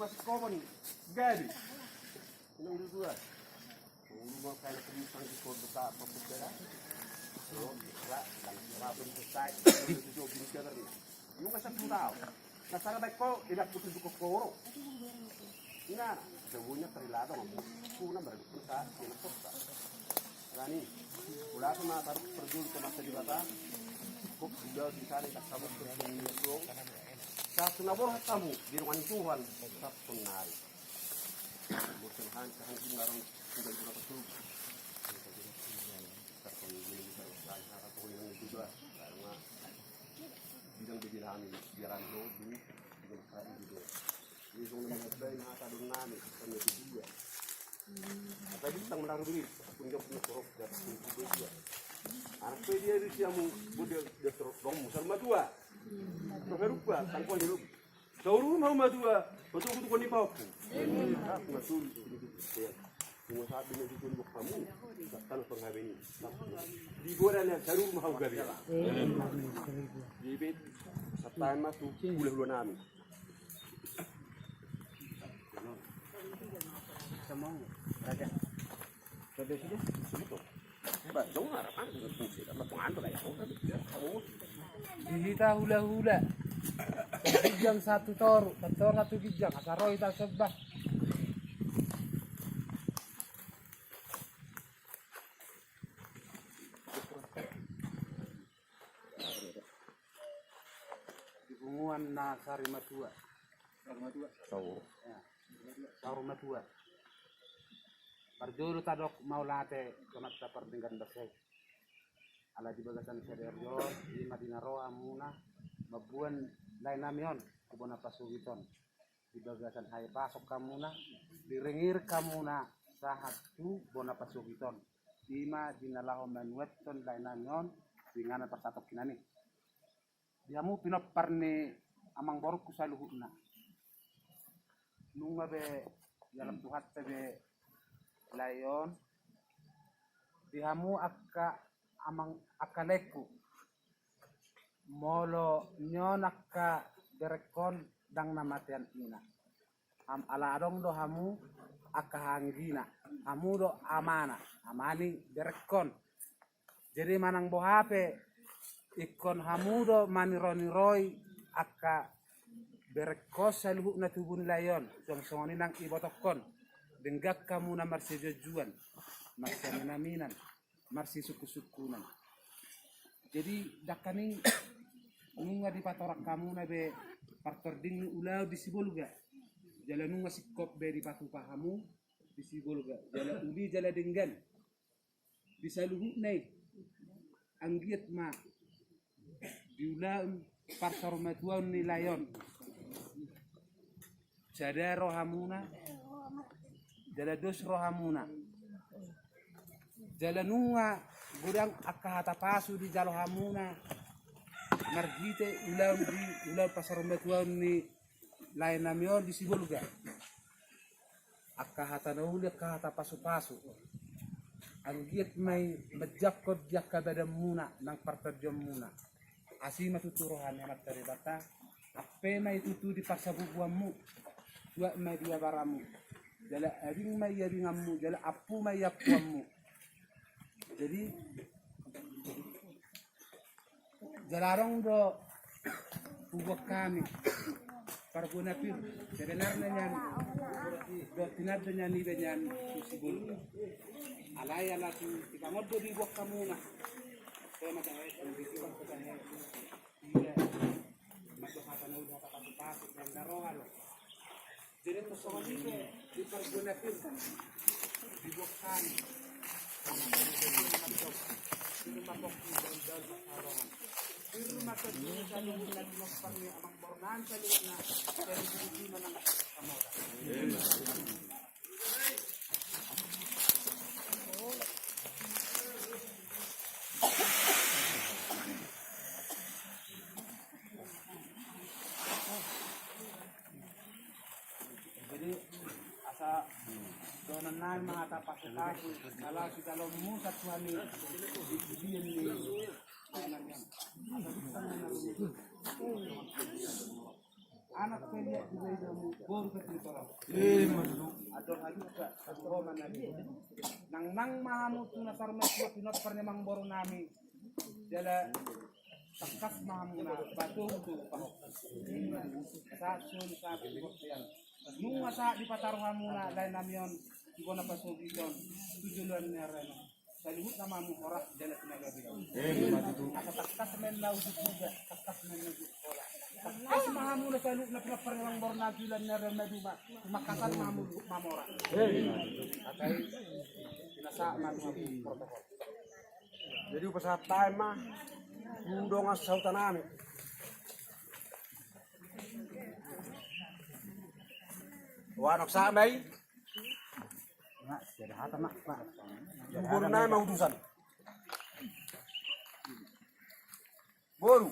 masih common gadi nang dua rumah kayak kemusang di kota apa putera so ra dan rapin selesai itu jogging jalan ini nggak satu tahu nah sana baik kok tidak butuh cukup koro nah semuanya terlihat dong kuna berdua kita ini kota rani udah sama taruh perjul ke masa di bata kok sudah dicari tak kamu terus satu nabor kamu di ruangan Tuhan satu nari bosan han ngarang sudah berapa tuh terkon ini bisa saya atau yang juga karena bidang bidiran biaran lo dulu juga kali juga ini soalnya ngadai mata dunami kan itu juga tadi tentang menang duit punya korok dari itu juga anak dia itu yang bude dia dong sama dua terus tanpa hidup Sauru mau madua, betul betul koni pau. Aku masul ini semua saat ini itu untuk kamu, tanah penghabis ini. Di goranya saru mau gabi. Di bed, setelah masuk bulan nami. Semang, ada. Sudah sudah. Hebat, dong harapan fungsi dapat pengantar ya. Dihita hula-hula. Kijang satu toru, satu kijang, asaroi tak sebah. Di bunguan na sari matua. Saur matua. Parjuru tadok mau late kemat tapar dengan basai. Ala di bagasan sederjo di Madinah Roa Muna mabuan lain namion kubona pasugiton di bagasan hai pasok kamuna direngir kamuna sahatu bona pasugiton ima dinalaho manueton lain namion dengan pasatok kinani diamu pinoparne amang borku saluhuna nunga be dalam tuhat be layon dihamu akka amang akaleku molo nyonaka berekon dang namatian ina am ala adong do hamu akahanggina hamu do amana amani berekon jadi manang bohape ikon hamu do manironi aka berekos saluhu na tubun layon song-songoni nang ibotokon denggak kamu na marsi jojuan marsi minaminan marsi suku-sukunan jadi dakaning nunga di patorak kamu na be partor ding ulau di siboluga jala nunga sikop be di patu pahamu di siboluga jala uli jala denggan bisa luhu nei anggiat ma di ulau partor matuan ni layon jada rohamuna jala dos rohamuna jala nunga gudang akahata pasu di jalo hamuna margite ulau pasar metuan ni lain namion di siboluga akahata nauli akahata pasu anggiat mai majakot jakka badam muna nang partajam muna asima tuturohan hemat dari bata ape mai tutu di pasabubuammu dua mai dia baramu jala abing mai yabingammu jala apu mai yapuammu jadi jalarong do ubok kami parguna pir sebenarnya nyan do tinad nyan ibe nyan susibul alaya la tu tikamod do di ubok kamu na so mata ay dito ko sa he iya magkakata na udah kapag-pasok ng daroan jadi to sa manito di parguna pir di ubok kami Pero matagpuan sa lugar na lumagpang niya amang bornan sa lugar na pero hindi man ang kamora. Jadi asa donan na mga tapas-tapas nala si dalawang mo sa tuwani ibigin ni anak pelihat di dalam bor ketintoran. Adon haju ka katroman lagi. Nang mahamu tu nasar meslo pinot pernyamang boru nami. Jala takas mahamu na batu tu pahok. Sa sun sa yang nung asa di patarungamu na lain namion ibo na pasugiton tujuan ni Reno. Salihut na mamu oras jala tinaga bilang. Takas men lau juga takas men lau sekolah. Takas mahamu na saluk na pinaparnyamang boru nagilan ni Reno duma. Makatan mahamu mamora. Atay pinasa mamu protokol. Jadi pas time mah undong as sautan nami. Wanok samay. Nak jadi hata nak pak. Boru na mau utusan. Boru.